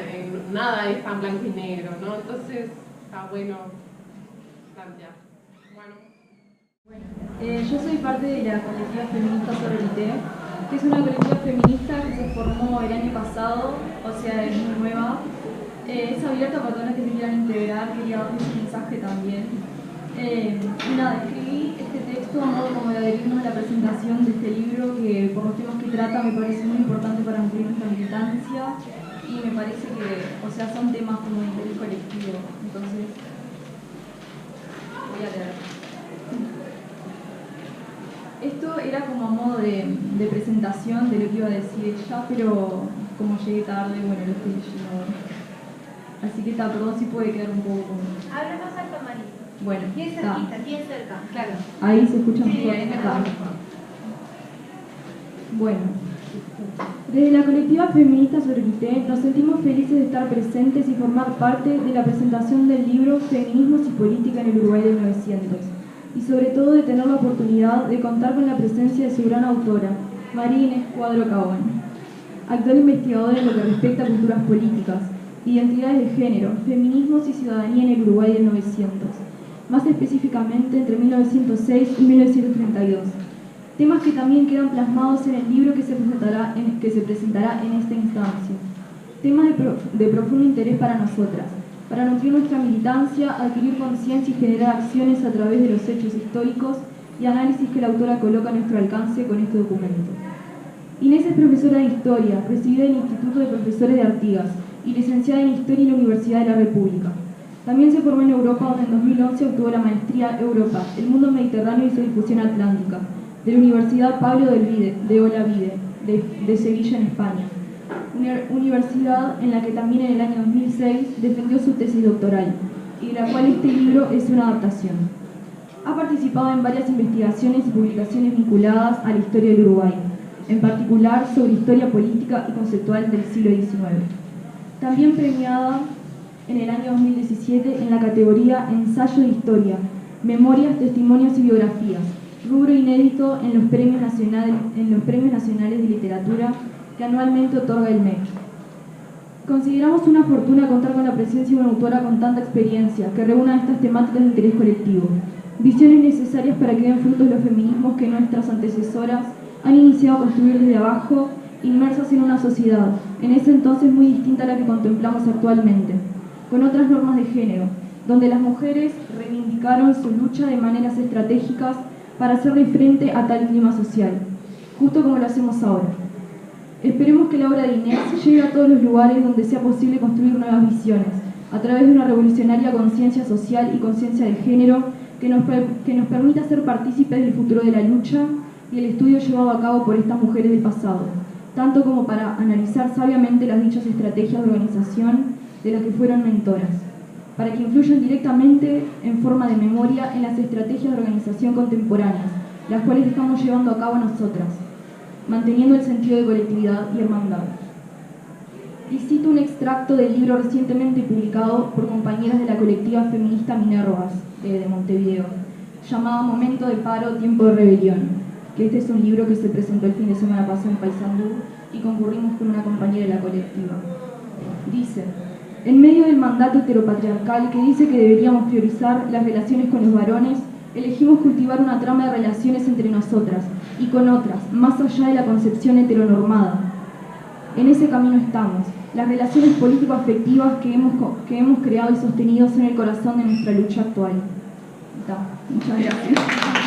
nada es tan blanco y negro, ¿no? Entonces está bueno plantear. Yo soy parte de la colectiva feminista Sororité, que es una colectiva feminista que se formó el año pasado, o sea, es muy nueva. Es abierta para todas las que se quieran integrar, quería darles un mensaje también. Escribí este texto a modo como de adherirnos a la presentación de este libro que por los temas que trata me parece muy importante para ampliar nuestra militancia y me parece que, o sea, son temas como de interés colectivo. Entonces, voy a leer. Esto era como a modo de presentación de lo que iba a decir ella, pero como llegué tarde, bueno, lo estoy leyendo. Así que perdón si puede quedar un poco como... Habla más alto, Marito. Bueno, bien cerquita, bien cerca, claro. Ahí se escucha sí, mejor. Ahí mejor. Bueno, desde la colectiva feminista Sororité nos sentimos felices de estar presentes y formar parte de la presentación del libro Feminismos y Política en el Uruguay del 900. Y sobre todo de tener la oportunidad de contar con la presencia de su gran autora, María Inés Cuadro Cabón, actual investigadora en lo que respecta a culturas políticas, identidades de género, feminismos y ciudadanía en el Uruguay del 900, más específicamente entre 1906 y 1932, temas que también quedan plasmados en el libro que se presentará en esta instancia, temas de profundo interés para nosotras, para nutrir nuestra militancia, adquirir conciencia y generar acciones a través de los hechos históricos y análisis que la autora coloca a nuestro alcance con este documento. Inés es profesora de Historia, recibida en el Instituto de Profesores de Artigas y licenciada en Historia en la Universidad de la República. También se formó en Europa, donde en 2011 obtuvo la maestría Europa, el mundo mediterráneo y su difusión atlántica, de la Universidad Pablo del Vide, de Olavide, de Sevilla, en España. universidad en la que también en el año 2006 defendió su tesis doctoral, y de la cual este libro es una adaptación. Ha participado en varias investigaciones y publicaciones vinculadas a la historia del Uruguay, en particular sobre historia política y conceptual del siglo XIX. También premiada en el año 2017 en la categoría Ensayo de Historia, Memorias, Testimonios y Biografías, rubro inédito en los Premios Nacionales de Literatura que anualmente otorga el MEC. Consideramos una fortuna contar con la presencia de una autora con tanta experiencia que reúna estas temáticas de interés colectivo, visiones necesarias para que den frutos los feminismos que nuestras antecesoras han iniciado a construir desde abajo, inmersas en una sociedad, en ese entonces muy distinta a la que contemplamos actualmente, con otras normas de género, donde las mujeres reivindicaron su lucha de maneras estratégicas para hacerle frente a tal clima social, justo como lo hacemos ahora. Esperemos que la obra de Inés llegue a todos los lugares donde sea posible construir nuevas visiones, a través de una revolucionaria conciencia social y conciencia de género que nos permita ser partícipes del futuro de la lucha y el estudio llevado a cabo por estas mujeres del pasado, tanto como para analizar sabiamente las dichas estrategias de organización de las que fueron mentoras, para que influyan directamente en forma de memoria en las estrategias de organización contemporáneas, las cuales estamos llevando a cabo nosotras, manteniendo el sentido de colectividad y hermandad. Y cito un extracto del libro recientemente publicado por compañeras de la colectiva feminista Minervas de Montevideo, llamado Momento de Paro, Tiempo de Rebelión, que este es un libro que se presentó el fin de semana pasado en Paysandú y concurrimos con una compañera de la colectiva. Dice: en medio del mandato heteropatriarcal que dice que deberíamos priorizar las relaciones con los varones, elegimos cultivar una trama de relaciones entre nosotras y con otras, más allá de la concepción heteronormada. En ese camino estamos. Las relaciones político-afectivas que hemos creado y sostenido son el corazón de nuestra lucha actual. Muchas gracias.